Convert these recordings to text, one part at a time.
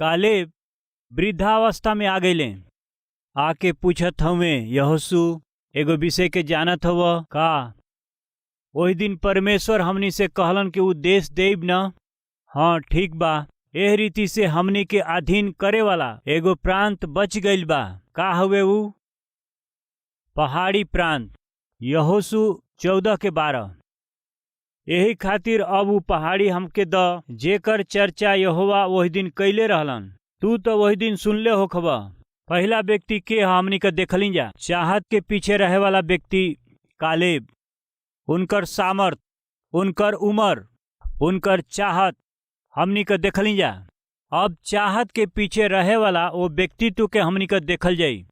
कालेब वृद्धावस्था में आ गईले। आके पूछत हवे, यहोशू एगो विषय के जानत हव का? ओही दिन परमेश्वर हमनी से कहलन कि उ देश देब न। हाँ ठीक बा। एह रीति से हमनी के अधीन करे वाला एगो प्रांत बच गईल बा। का हवे उ? पहाड़ी प्रांत। यहोशू 14:12। यही खातिर अब उ पहाड़ी हमके द, जेकर चर्चा यहोवा वही दिन कैले रहलन। तू तो वही दिन सुनले होखबा। पहला व्यक्ति के हमनी के देखली जा, चाहत के पीछे रहे वाला व्यक्ति कालेब। उनकर सामर्थ, उनकर उम्र, उनकर चाहत हमनी के देखली जा। अब चाहत के पीछे रहे वाला वो व्यक्तित्व के हमनी के देखल जाई।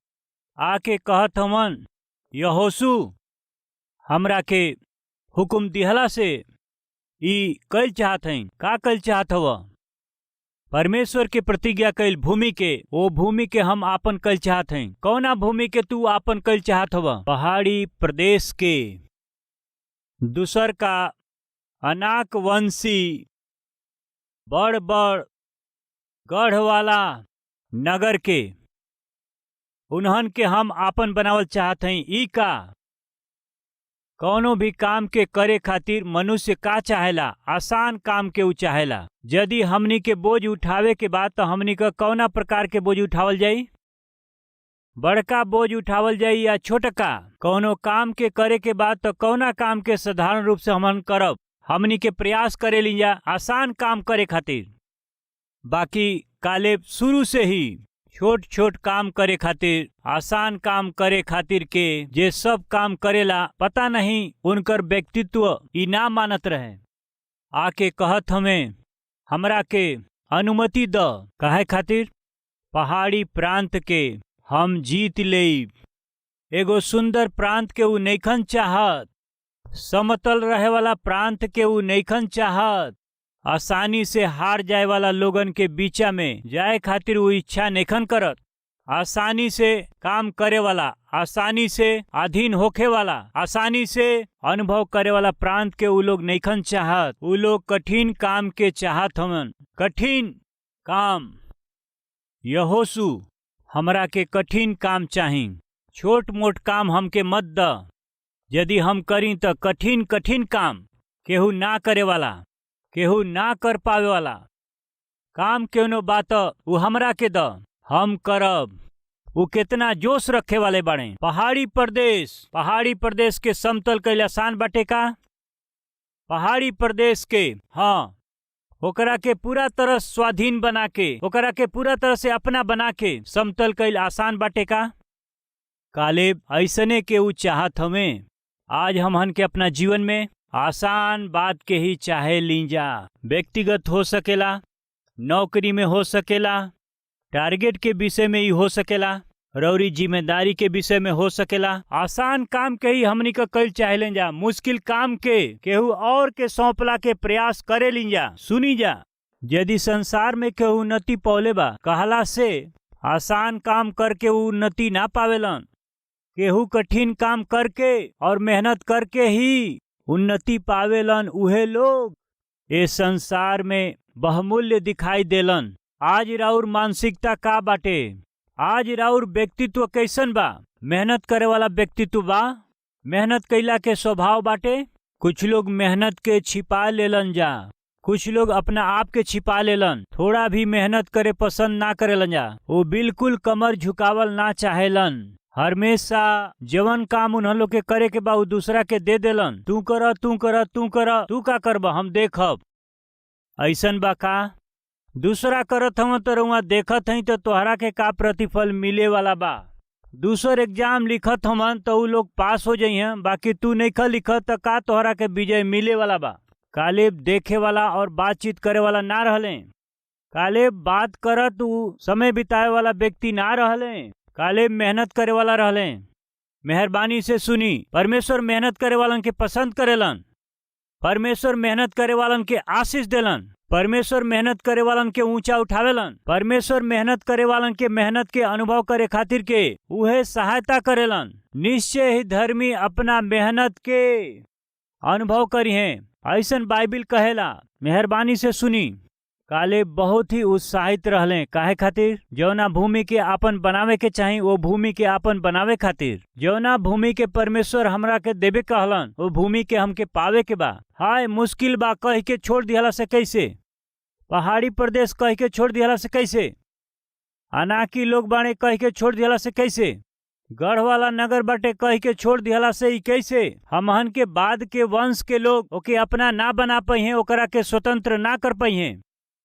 आके कहत हमन, यहोशू हमरा के हुकुम दिहला से ई कैल चाहत हई। का कैल चाहत हव? परमेश्वर के प्रतिज्ञा कैल भूमि के, वो भूमि के हम आपन कैल चाहत हई। कौना भूमि के तू आपन कैल चाहत हव? पहाड़ी प्रदेश के। दूसर का अनाक वंशी बड़ बड़ गढ़ वाला नगर के, उन्हन के हम आपन बनावल चाहत हई। ई का? कौनो भी काम के करे खातिर मनुष्य का चाहेला? आसान काम के उ चाहेला। यदि हमनी के बोझ उठावे के बाद तो हमनी का कौना प्रकार के बोझ उठावल जाई? बड़का बोझ उठावल जाई या छोटका? कौनो काम के करे के बाद तो कौना काम के साधारण रूप से हमन करब? हमनी के प्रयास करे लिया आसान काम करे खातिर। बाकी कालेब शुरू से ही छोट छोट काम करे खातिर, आसान काम करे खातिर के जे सब काम करेला, पता नहीं उनकर व्यक्तित्व ई ना मानत रहे। आके कहत हमें हमरा के अनुमति द, काहे खातिर? पहाड़ी प्रांत के हम जीत लेब। एगो सुंदर प्रांत के उ नइखन चाहत। समतल रहे वाला प्रांत के उ नइखन चाहत। आसानी से हार जाए वाला लोगन के बीचा में जाए खातिर वो इच्छा नइखन करत। आसानी से काम करे वाला, आसानी से अधीन होखे वाला, आसानी से अनुभव करे वाला प्रांत के उ लोग नइखन चाहत। उ लोग कठिन काम के चाहत हवन। कठिन काम। यहोशू हमरा के कठिन काम चाही। छोट मोट काम हमके मत द। यदि हम करी तो कठिन कठिन काम, केहू ना करे वाला, केहू ना कर पावे वाला काम केनो बात उ हमरा के द, हम करब। उ कितना जोश रखे वाले बाड़े। पहाड़ी प्रदेश। पहाड़ी प्रदेश के समतल कैल आसान बाटे का? पहाड़ी प्रदेश के, हाँ, ओकरा के पूरा तरह स्वाधीन बना के, ओकरा के पूरा तरह से अपना बना के समतल कैल आसान बाटे का? कालेब ऐसने के उ चाहत हमें। आज हमहन के अपना जीवन में आसान बात के ही चाहे लीजा। व्यक्तिगत हो सकेला, नौकरी में हो सकेला, टारगेट के विषय में ही हो सकेला, रौरी जिम्मेदारी के विषय में हो सकेला। आसान काम के ही हमनी का कल चाहे लीजा। मुश्किल काम के केहू और के सौंपला के प्रयास करे लीजा। सुनी जा, यदि संसार में केहू उन्नति पौले बा कहला से आसान काम करके उन्नति ना पावेलन। केहू कठिन काम करके और मेहनत करके ही उन्नति पावेलन। उहे लोग ए संसार में बहुमूल्य दिखाई देलन। आज राउर मानसिकता का बाटे? आज राउर व्यक्तित्व कैसन बा? मेहनत करे वाला व्यक्तित्व बा? मेहनत कैला के स्वभाव बाटे? कुछ लोग मेहनत के छिपा लेलन जा। कुछ लोग अपना आप के छिपा लेलन। थोड़ा भी मेहनत करे पसंद ना करेलन जा। वो बिल्कुल कमर झुकावल ना चाहेलन। हमेशा जवन काम उन्हन लोग के करे के बा दूसरा के दे देलन। तू कर, तू कर, तू कर, तू का करब हम देखब। ऐसन बा का? दूसरा करत हव तो रउआ देखत हई तो तोहरा के का प्रतिफल मिले वाला बा? दूसर एग्जाम लिखत हवन तो उ लोग पास हो जाइए, बाकी तू नहीं लिखत तो का तोहरा के विजय मिले वाला बा? कालेब देखे वाला और बातचीत करे वाला ना रहले। कालेब बात करत उ समय बिताए वाला व्यक्ति ना रहले। कालेब मेहनत करे वाला रहले। मेहरबानी से सुनी, परमेश्वर मेहनत करे वालन के पसंद करेलन। परमेश्वर मेहनत करे वालन के आशीष देलन। परमेश्वर मेहनत करे वालन के ऊंचा उठावेलन। परमेश्वर मेहनत करे वालन के मेहनत के अनुभव करे खातिर के उहे सहायता करेलन। निश्चय ही धर्मी अपना मेहनत के अनुभव करी है, ऐसन बाइबिल कहेला। मेहरबानी से सुनी, काले बहुत ही उत्साहित रहले। काहे खातिर? जौना भूमि के आपन बनावे के चाही वो भूमि के आपन बनावे खातिर। जौना भूमि के परमेश्वर हमरा के देवे कहलन वो भूमि के हमके पावे के बा। हाय मुश्किल बा कह के छोड़ दिहला से कैसे? पहाड़ी प्रदेश कह के छोड़ दिहला से कैसे? अनाकी लोग बाणे कह के छोड़ दिहला से कैसे? गढ़ वाला नगर बाटे कह के छोड़ दिहला से ही कैसे? हमहन के बाद के वंश के लोग ओके अपना ना बना पाइहे, ओकरा के स्वतंत्र ना कर पाइहे।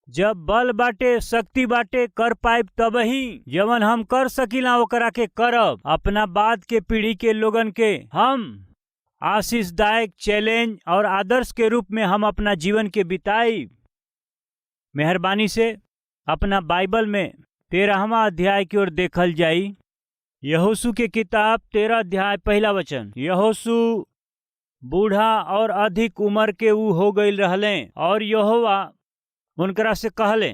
जब बल बाटे शक्ति बाटे कर पाइब तब ही जवन हम कर सकीला ओकरा के करब। अपना बाद के पीढ़ी के लोगन के हम आशीषदायक चैलेंज और आदर्श के रूप में हम अपना जीवन के बिताई। मेहरबानी से अपना बाइबल में 13वां अध्याय की ओर देखल जाई। यहोशू के किताब 13 अध्याय पहला वचन। यहोशू बूढ़ा और अधिक उम्र के ऊ हो गईल रहले और यहोवा उनकरा से कहले,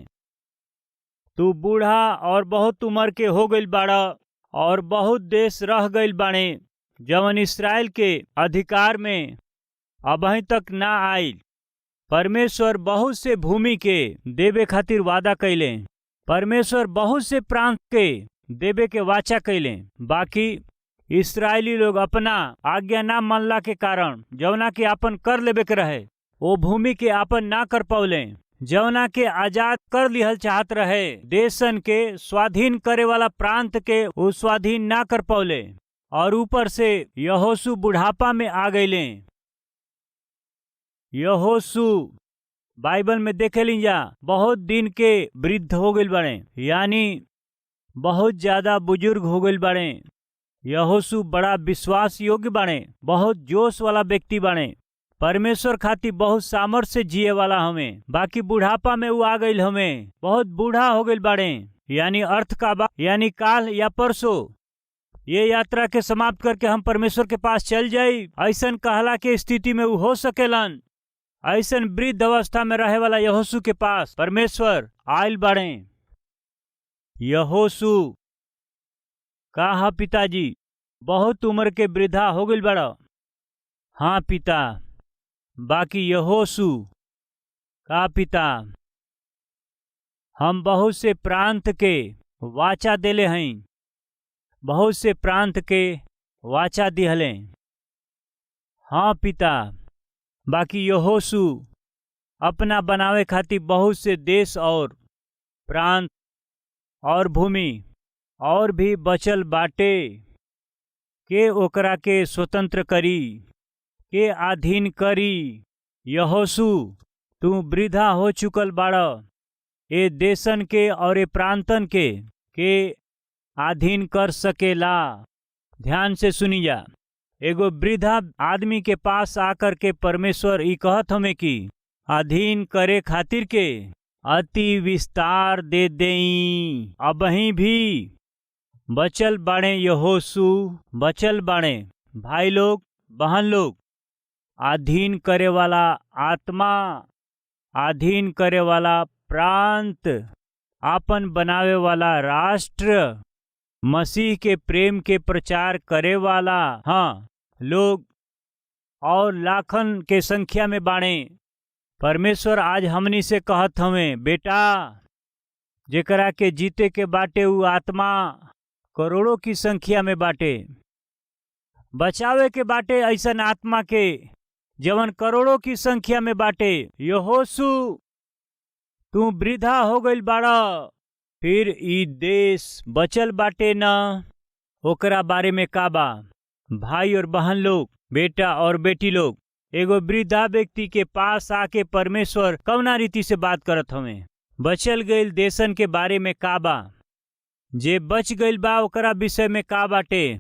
तू बूढ़ा और बहुत उम्र के हो गईल बाड़ा और बहुत देश रह गईल बाणे जवन इस्राएल के अधिकार में अबही तक ना आईल। परमेश्वर बहुत से भूमि के देवे खातिर वादा कैले। परमेश्वर बहुत से प्रांत के देवे के वाचा कैले। बाकी इस्राएली लोग अपना आज्ञा ना मानला के कारण जवना के आपन कर लेवे के रहे वो भूमि के आपन ना कर पौले। जवना के आजाद कर लिहल चाहत रहे देशन के स्वाधीन करे वाला प्रांत के वो स्वाधीन ना कर पौले और ऊपर से यहोशू बुढ़ापा में आ गईले। यहोशू बाइबल में देखे लीजा बहुत दिन के वृद्ध हो गईल बाड़े, यानी बहुत ज्यादा बुजुर्ग हो गईल बाड़े। यहोशू बड़ा विश्वास योग्य बाड़े, बहुत जोश वाला व्यक्ति बाड़े, परमेश्वर खातिर बहुत सामर्थ्य से जिए वाला हमें। बाकी बुढ़ापा में वो आ गईल हमें, बहुत बूढ़ा हो गईल बाड़े, यानी अर्थ का बा यानी काल या परसों ये यात्रा के समाप्त करके हम परमेश्वर के पास चल जाई। ऐसन कहला के स्थिति में वो हो सकेलन। ऐसन वृद्ध अवस्था में रहे वाला यहोशू के पास परमेश्वर आयल बाड़े। यहोशू कहा, पिताजी बहुत उम्र के वृद्धा हो गईल बड़ा। हाँ पिता। बाकी यहोशू का पिता, हम बहुत से प्रांत के वाचा देले हैं, बहुत से प्रांत के वाचा दिहले। हाँ पिता। बाकी यहोशू अपना बनावे खातिर बहुत से देश और प्रांत और भूमि और भी बचल बाटे के ओकरा के स्वतंत्र करी के अधीन करी। यहोशू तू वृद्धा हो चुकल बाड़ा, ए देशन के और ए प्रांतन के अधीन कर सकेला। ध्यान से सुनी जा। एगो वृद्धा आदमी के पास आकर के परमेश्वर ई कहत हमें कि अधीन करे खातिर के अति विस्तार दे देई। अबही भी बचल बाड़े यहोशू, बचल बाड़े भाई लोग बहन लोग। अधीन करे वाला आत्मा, अधीन करे वाला प्रांत, आपन बनावे वाला राष्ट्र, मसीह के प्रेम के प्रचार करे वाला हाँ लोग और लाखन के संख्या में बाणे। परमेश्वर आज हमनी से कहत हमें, बेटा जेकरा के जीते के बाटे उ आत्मा करोड़ों की संख्या में बाटे। बचावे के बाटे ऐसन आत्मा के जवन करोड़ों की संख्या में बाटे। यहोशू तू वृद्धा हो गईल बाड़ा, फिर ई देश बचल बाटे न, ओकरा बारे में का बा? भाई और बहन लोग, बेटा और बेटी लोग, एगो वृद्धा व्यक्ति के पास आके परमेश्वर कवना रीति से बात करत हमें। बचल गईल देशन के बारे में का बा? जे बच गईल बा ओकरा विषय में का बाटे?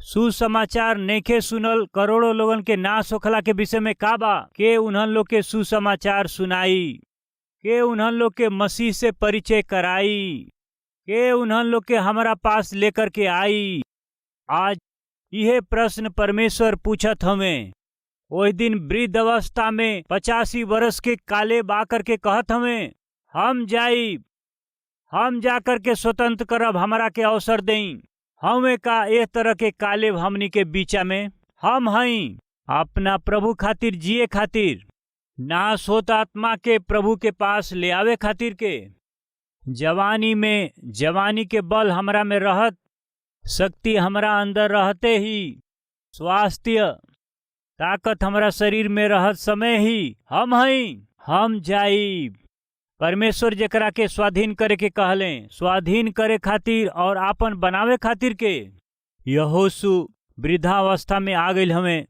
सुसमाचार नेखे सुनल करोड़ों लोगन के नाश होखला के विषय में का बा? के उन्हन लोग के सुसमाचार सुनाई, के उन्हन लोग के मसीह से परिचय कराई, के उन्हन लोग के हमारा पास लेकर के आई। आज यह प्रश्न परमेश्वर पूछत हमें। वही दिन वृद्ध अवस्था में 85 वर्ष के काले बा करके कहत हमें, हम जाई, हम जाकर के स्वतंत्र करब, हमारा के अवसर दें। हमें का एह तरह के काले हमनी के बीचा में हम हई अपना प्रभु खातिर जिए खातिर नाश होत आत्मा के प्रभु के पास ले आवे खातिर के, जवानी में जवानी के बल हमरा में रहत, शक्ति हमरा अंदर रहते ही, स्वास्थ्य ताकत हमरा शरीर में रहत समय ही हम जाई। परमेश्वर जेकरा के स्वाधीन करे के कहले, स्वाधीन करे खातिर और आपन बनावे खातिर के, यहोशू वृद्धावस्था में आ गई हमें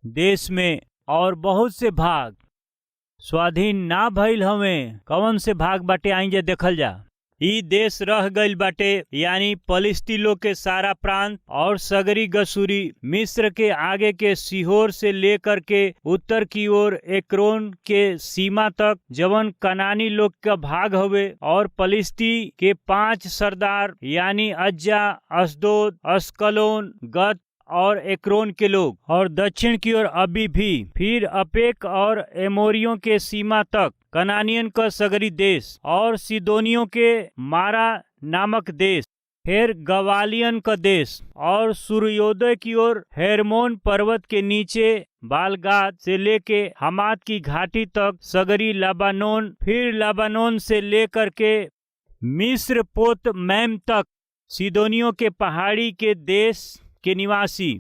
देश में, और बहुत से भाग स्वाधीन ना भइल हमें। कौन से भाग बाटे आई जे देखल जा। ई देश रह गईल बाटे, यानी फलिस्ती लोग के सारा प्रांत और सगरी गसूरी, मिस्र के आगे के सीहोर से लेकर के उत्तर की ओर एक्रोन के सीमा तक, जवन कनानी लोग का भाग हवे, और फलिस्ती के 5 सरदार यानी अज्जा, अशदोद, अस्कलोन, गत और एक्रोन के लोग, और दक्षिण की ओर अभी भी, फिर अपेक और एमोरियों के सीमा तक कनानियन का सगरी देश, और सिदोनियों के मारा नामक देश, फिर गवालियन का देश, और सूर्योदय की ओर हेरमोन पर्वत के नीचे बालगाद से लेके हमात की घाटी तक सगरी लबानोन, फिर लबानोन से लेकर के मिस्र पोत मैम तक सिदोनियों के पहाड़ी के देश के निवासी।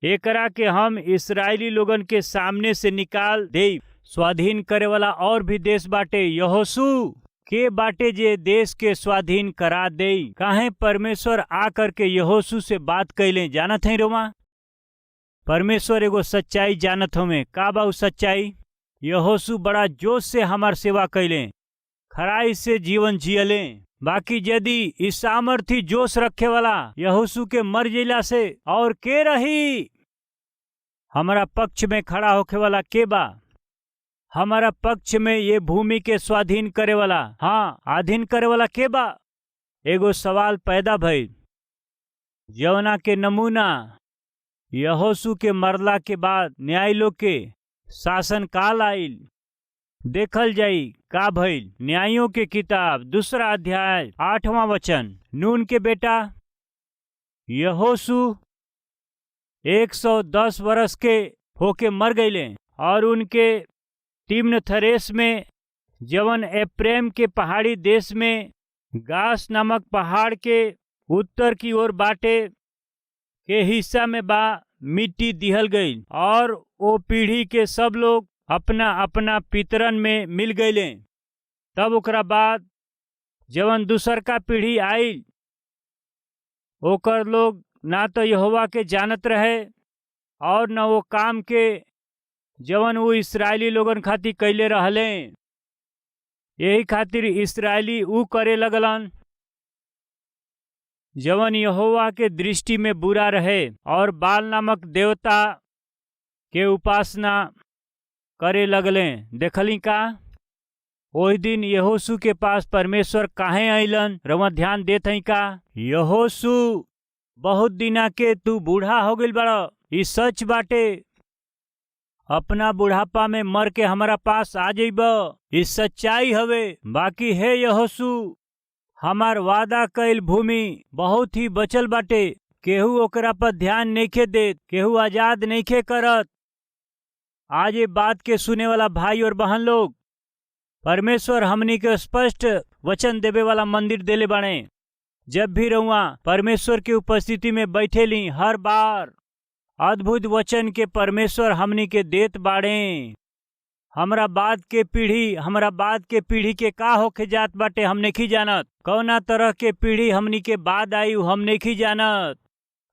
एकरा के हम इस्राएली लोगन के सामने से निकाल दे। स्वाधीन करे वाला और भी देश बाटे, यहोशू के बाटे जे देश के स्वाधीन करा दे। काहे परमेश्वर आ करके यहोशू से बात कैले, जानत है रोमा? परमेश्वर एगो सच्चाई जानत हमें। का बा उ सच्चाई? यहोशू बड़ा जोश से हमार सेवा कैले, खराई से जीवन जियले। बाकी यदि इस सामर्थी जोश रखे वाला यहोशू के मर जिला से और के रही? हमारा पक्ष में खड़ा होके वाला के बा? हमारा पक्ष में ये भूमि के स्वाधीन करे वाला, हाँ आधीन करे वाला के बा? एगो सवाल पैदा भइल, जवना के नमूना यहोशू के मरला के बाद न्याय लोग के शासन काल आइल। देखल जाई का भइल। न्यायों के किताब 2 अध्याय 8वां वचन। नून के बेटा यहोशू 110 वर्ष के होके मर गईले, और उनके तिम्न थरेस में, जवन एप्रेम के पहाड़ी देश में गास नामक पहाड़ के उत्तर की ओर बाटे के हिस्सा में बा, मिट्टी दिहल गई, और वो पीढ़ी के सब लोग अपना अपना पितरन में मिल गईले। तब ओकरा बाद जवन दूसर का पीढ़ी आई, ओकर लोग ना तो यहोवा के जानत रहे, और न वो काम के जवन वो इस्राएली लोगन खातिर कैले रहले। यही खातिर इस्राएली ऊ करे लगलन जवन यहोवा के दृष्टि में बुरा रहे, और बाल नामक देवता के उपासना करे लगले। देखली का? ओही दिन यहोशू के पास परमेश्वर काहे अइलन? रवा ध्यान देत हई का? यहोशू बहुत दिना के तू बूढ़ा हो गइल बड़ा, ई सच बाटे। अपना बुढ़ापा में मर के हमारा पास आ जाइब, ई सच्चाई हवे। बाकी है यहोशू, हमार वादा कइल भूमि बहुत ही बचल बाटे। केहू ओकरा पर ध्यान नइखे देत, केहू आजाद नइखे करत। आज ये बात के सुने वाला भाई और बहन लोग, परमेश्वर हमनी के स्पष्ट वचन देवे वाला मंदिर देले बाणे। जब भी रहुआ परमेश्वर की उपस्थिति में बैठेली, हर बार अद्भुत वचन के परमेश्वर हमनी के देत बाड़े। हमरा बाद के पीढ़ी के का होके जात बाटे हम नहीं जानत। कौना तरह के पीढ़ी हमनी के बाद आई हम नहीं जानत।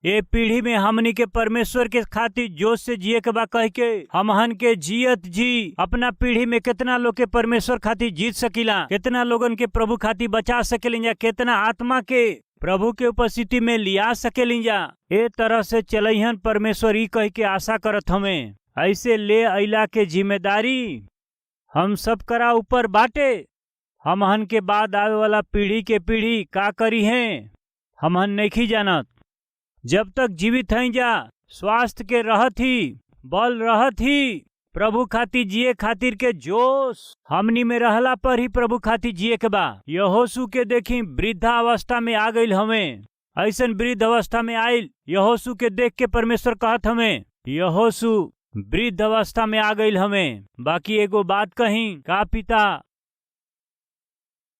ये पीढ़ी में हमनी के परमेश्वर के खातिर जोश से जिए के बा कह के हमहन के जियत जी अपना पीढ़ी में कितना लोग के परमेश्वर खातिर जीत सकीला, कितना लोगन के प्रभु खातिर बचा सकेलिंजा, कितना आत्मा के प्रभु के उपस्थिति में लिया सकेलिंजा। ए तरह से चलइहन परमेश्वर ई कह के आशा करत हमें। ऐसे ले अइला के जिम्मेदारी हम सब करा ऊपर बाटे। हमहन के बाद आवे वाला पीढ़ी के पीढ़ी का करी है हमहन नहीं जानत। जब तक जीवित हैं जा, स्वास्थ्य के रहत ही, बल रहत ही, प्रभु खातिर जिए खातिर के जोश हमनी में रहला पर ही प्रभु खातिर जिए के बा। यहोशू के देखी वृद्धावस्था में आ गईल हमें। ऐसन वृद्ध अवस्था में आयल यहोशू के देख के परमेश्वर कहत हमें, यहोशू वृद्ध अवस्था में आ गईल हमें। बाकी एगो बात कही का पिता,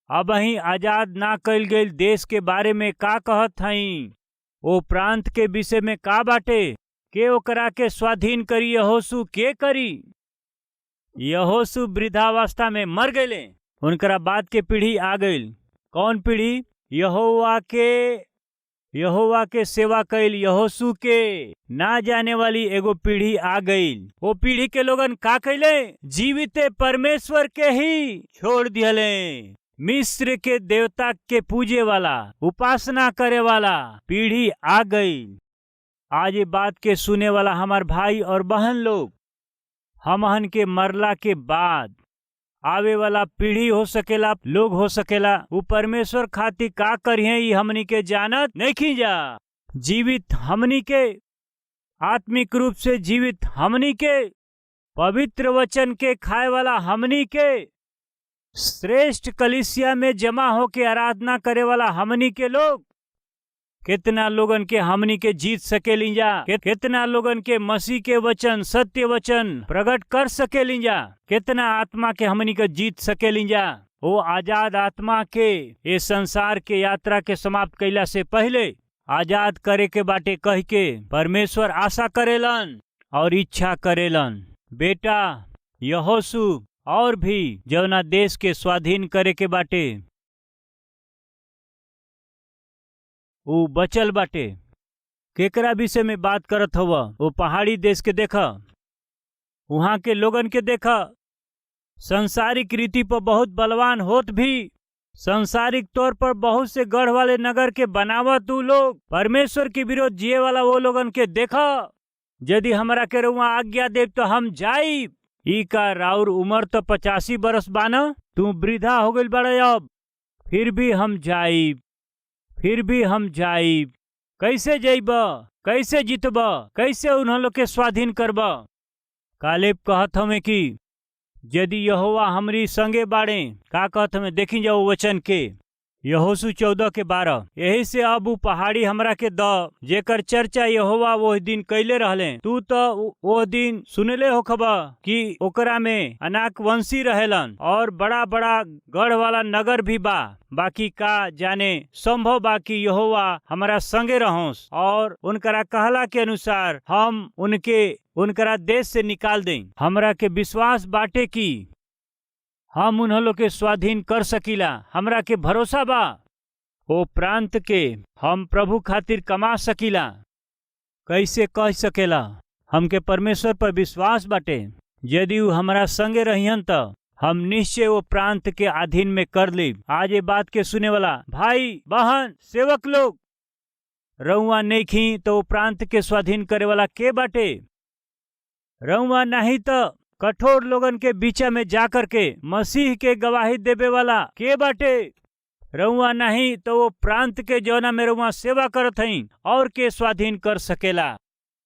अब ही आजाद ना कईल गईल देश के बारे में का कहत हई? ओ प्रांत के विषय में का बाटे? के ओकरा के स्वाधीन करी? यहोशू के करी? यहोशू वृद्धावस्था में मर गईले। उनकरा बाद के पीढ़ी आ गईल। कौन पीढ़ी? यहोवा के सेवा कईल यहोशू के ना जाने वाली एगो पीढ़ी आ गईल। वो पीढ़ी के लोगन का कईले? जीवित परमेश्वर के ही छोड़ दियले। मिस्र के देवता के पूजे वाला, उपासना करे वाला पीढ़ी आ गई। आज ये बात के सुने वाला हमार भाई और बहन लोग, हमहन के मरला के बाद आवे वाला पीढ़ी हो सकेला, लोग हो सकेला, वो परमेश्वर खातिर का करिए ये हमनी के जानत नहीं जा। जीवित हमनी के, आत्मिक रूप से जीवित हमनी के, पवित्र वचन के खाए वाला हमनी के, श्रेष्ठ कलीसिया में जमा होके आराधना करे वाला हमनी के लोग, कितना लोगन के हमनी के जीत सकेली जा। कितना लोगन के मसीह के वचन, सत्य वचन प्रकट कर सकेली जा। कितना आत्मा के हमनी के जीत सकेली जा। वो आजाद आत्मा के ये संसार के यात्रा के समाप्त कैला से पहले आजाद करे के बाटे कह के परमेश्वर आशा करेलन और इच्छा करेलन। बेटा यहोशू और भी जवना देश के स्वाधीन करे के बाटे वो बचल बाटे। केकरा विषय में बात करत हव? वो पहाड़ी देश के देखा, वहां के लोगन के देखा, संसारिक रीति पर बहुत बलवान होत भी, संसारिक तौर पर बहुत से गढ़ वाले नगर के बनावत उ लोग, परमेश्वर के विरोध जिए वाला वो लोगन के देखा। यदि हमरा के रउआ आज्ञा देव तो हम जाई। ई का राउर उम्र तो 85 बरस बाना, तू वृद्धा हो गई बड़े अब, फिर भी हम जाई, फिर भी हम जाई। कैसे जइब? कैसे जीतब? कैसे उन्हों लोग के स्वाधीन करब? कालेब कहत हमें कि यदि यहोवा हमरी संगे बाड़े, का कहत हमें देखी जाओ वचन के यहोशू 14:12। यही से अब उ पहाड़ी हमरा के द जेकर चर्चा यहोवा वो दिन कैले रहले। तू तो वो दिन सुनले हो खबर कि ओकरा में अनाक वंशी रहेलन और बड़ा बड़ा गढ़ वाला नगर भी बा। बाकी का जाने संभव बाकी यहोवा हमारा संगे रहोस और उनकरा कहला के अनुसार हम उनकरा देश से निकाल दें। हमरा के विश्वास बाटे की हम उन्हों लोग के स्वाधीन कर सकीला। हमरा के भरोसा बा ओ प्रांत के हम प्रभु खातिर कमा सकीला। कैसे कह सकेला? हमके परमेश्वर पर विश्वास बाटे। यदि वो हमारा संगे रहियन त हम निश्चय वो प्रांत के अधीन में कर ली। आज ये बात के सुने वाला भाई बहन सेवक लोग, रउआ नहीं खी तो वो प्रांत के स्वाधीन करे वाला के बाटे? रउआ नहीं तो कठोर लोगन के बीचा में जाकर के मसीह के गवाही देवे वाला के बाटे? रउआ नहीं तो वो प्रांत के जौना में रउआ सेवा करत हई और के स्वाधीन कर सकेला।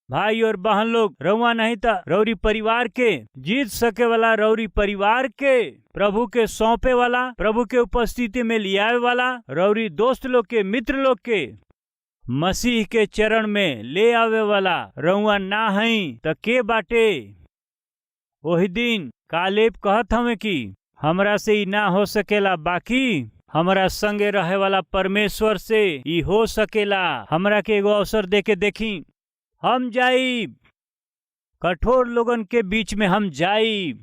भाई और बहन लोग, रउआ नहीं तो रौरी परिवार के जीत सके वाला, रौरी परिवार के प्रभु के सौंपे वाला, प्रभु के उपस्थिति में लियावे वाला, रौरी दोस्त लोग के, मित्र लोग के मसीह के चरण में ले आवे वाला रउआ ना हई तो के बाटे? वही दिन कालेब कहत हमें कि हमरा से ही ना हो सकेला, बाकी हमरा संगे रहे वाला परमेश्वर से ही हो सकेला। हमरा के एगो अवसर दे के देखी, हम जाइब, कठोर लोगन के बीच में हम जाइब,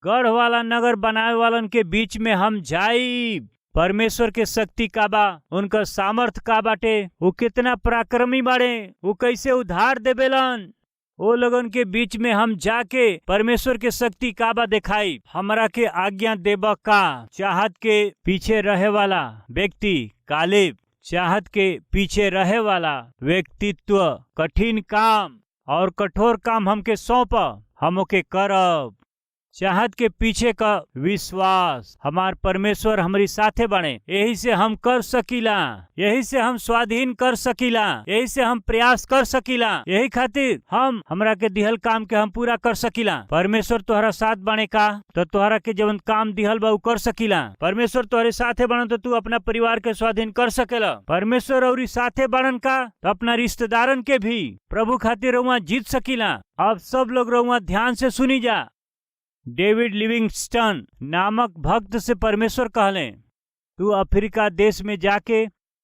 गढ़ वाला नगर बनावे वालन के बीच में हम जाइब। परमेश्वर के शक्ति का बा, उनका सामर्थ का बाटे, वो कितना पराक्रमी बाड़े, वो कैसे उधार देवेलन। वो लोगन के बीच में हम जाके परमेश्वर के शक्ति का बा दिखाई। हमरा के आज्ञा देबा का चाहत के पीछे रहे वाला व्यक्ति कालेब, चाहत के पीछे रहे वाला व्यक्तित्व, कठिन काम और कठोर काम हमके सौंप, हम ओके करब। चाहत के पीछे का विश्वास। हमार परमेश्वर हमारी साथे बने, यही से हम कर सकीला, यही से हम स्वाधीन कर सकीला, यही से हम प्रयास कर सकीला, यही खातिर हम हमरा के दिहल काम के हम पूरा कर सकीला। परमेश्वर तोहरा साथ बने का तो तोहरा के जवन काम दिहल बा उ कर सकीला। परमेश्वर तोहरे साथे बने तो तू अपना परिवार के स्वाधीन कर सकेला। परमेश्वर और साथे बनन का तो अपना रिश्तेदारन के भी प्रभु खातिर रउआ जीत सकीला। अब सब लोग रउआ ध्यान से सुनी जा। डेविड लिविंगस्टन नामक भक्त से परमेश्वर कहले, तू अफ्रीका देश में जाके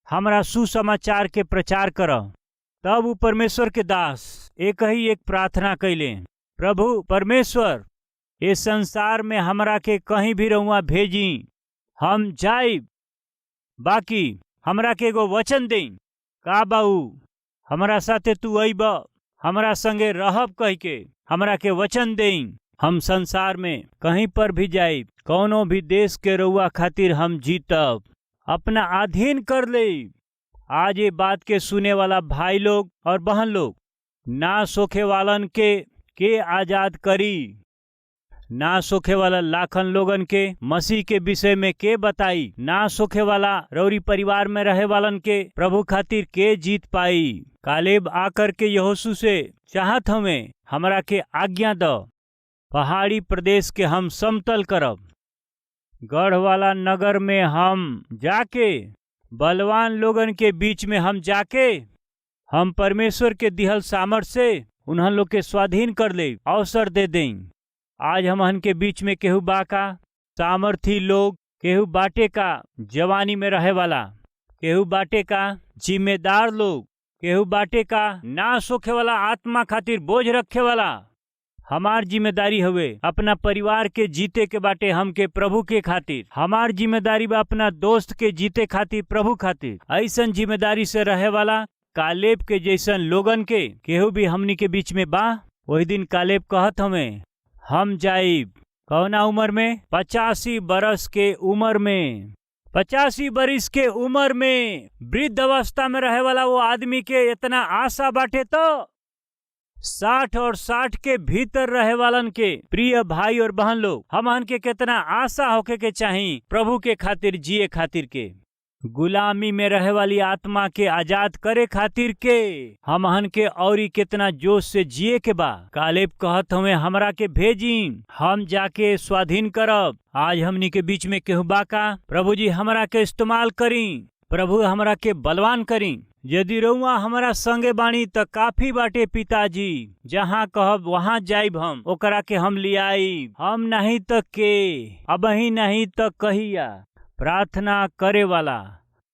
हमरा सुसमाचार के प्रचार कर। तब वो परमेश्वर के दास एक ही एक प्रार्थना कैले, प्रभु परमेश्वर इस संसार में हमरा के कहीं भी रहुआ भेजी, हम जाइब, बाकी हमरा के एगो वचन दे का बाऊ हमरा साथे तू अइब, हमरा संगे रहब कह के हमरा के वचन दे। हम संसार में कहीं पर भी जाइब, कौनो भी देश के रउआ खातिर हम जीतब, अपना अधीन कर ले। आज ये बात के सुने वाला भाई लोग और बहन लोग, ना सोखे वालन के आजाद करी, ना सोखे वाला लाखन लोगन के मसीह के विषय में के बताई, ना सोखे वाला रौरी परिवार में रहे वालन के प्रभु खातिर के जीत पाई। कालेब आकर के यहोशू से चाहत हमें हमरा के आज्ञा दो, पहाड़ी प्रदेश के हम समतल करब, गढ़ वाला नगर में हम जाके, बलवान लोगन के बीच में हम जाके, हम परमेश्वर के दिहल सामर्थ से उन्हन लोग के स्वाधीन कर ले, अवसर दे दें। आज हमहन के बीच में केहू बाका सामर्थी लोग, केहू बाटे का जवानी में रहे वाला, केहू बाटे का जिम्मेदार लोग, केहू बाटे का ना सोखे वाला आत्मा खातिर बोझ रखे वाला। हमार जिम्मेदारी हवे अपना परिवार के जीते के बाटे हमके प्रभु के खातिर, हमार जिम्मेदारी बा अपना दोस्त के जीते खातिर प्रभु खातिर। ऐसन जिम्मेदारी से रहे वाला कालेब के जैसन लोगन के केहू भी हमनी के बीच में बा। वही दिन कालेब कहत हमें हम जाइब, कौना उम्र में? 85 बरस के उम्र में। 85 बरिस के उम्र में वृद्ध अवस्था में रहे वाला वो आदमी के इतना आशा बाटे तो 60 और 60 के भीतर रहे वालन के प्रिय भाई और बहन लोग, हमहन के कितना आशा होके के चाहिए प्रभु के खातिर जिए खातिर के, गुलामी में रहे वाली आत्मा के आजाद करे खातिर के हमहन के औरी कितना जोश से जिए के बा। कालेब कहत हमें हमरा के भेजी, हम जाके स्वाधीन करब। आज हमनी के बीच में केहू बाका, प्रभु जी हमरा के इस्तेमाल करी, प्रभु हमरा के बलवान करी। यदि रउआ हमारा संगे बाणी त काफी बाटे पिताजी, जहाँ कहब वहाँ जाइब, हम ओकरा के हम लियाई, हम नहीं त के, अब ही नहीं त कहिया। प्रार्थना करे वाला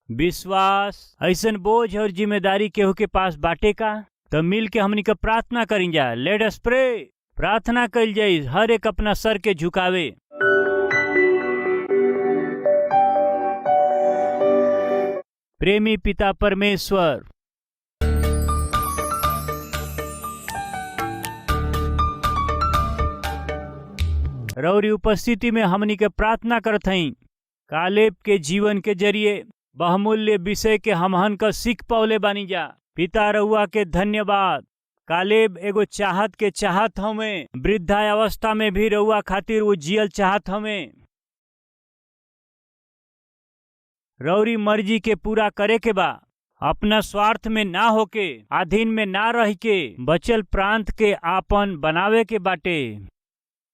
विश्वास ऐसन बोझ और जिम्मेदारी केहू के पास बाटे का तो मिल के हमनी का प्रार्थना करी जा। लेट अस प्रे, प्रार्थना कल जाई, हर एक अपना सर के झुकावे। प्रेमी पिता परमेश्वर, रौरी उपस्थिति में हमनी के प्रार्थना करत हई। कालेब के जीवन के जरिए बहुमूल्य विषय के हमहन का सीख पौले बानी जा। पिता रउआ के धन्यवाद। कालेब एगो चाहत के चाहत हमें, वृद्धावस्था में भी रउआ खातिर वो जियल चाहत हमें। रौरी मर्जी के पूरा करे के बा, अपना स्वार्थ में ना होके, अधीन में ना रह के बचल प्रांत के आपन बनावे के बाटे।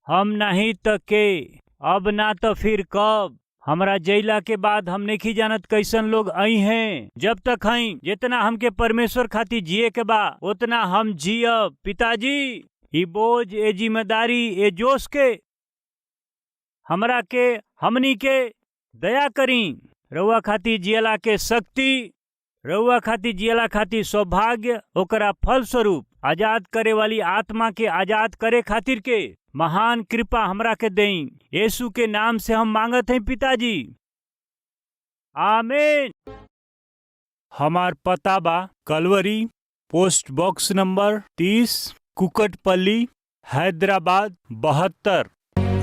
हम नहीं त के, अब ना तो फिर कब। हमरा जैला के बाद हम नहीं जानत कैसन लोग आई हैं। जब तक हई जितना हमके परमेश्वर खातिर जिए के बा उतना हम जियब। पिताजी ई बोझ, ए जिम्मेदारी, ए जोश के हमरा के हमनी के दया करी। रउआ खातिर जियला के शक्ति, रउआ खातिर जियला खातिर सौभाग्य, ओकरा फल स्वरूप आजाद करे वाली आत्मा के आजाद करे खातिर के महान कृपा हमरा के दें। यीशु के नाम से हम मांगत हैं पिताजी, आमीन। हमार पता बा Calvary, post box number 30, Kukatpally, Hyderabad 72।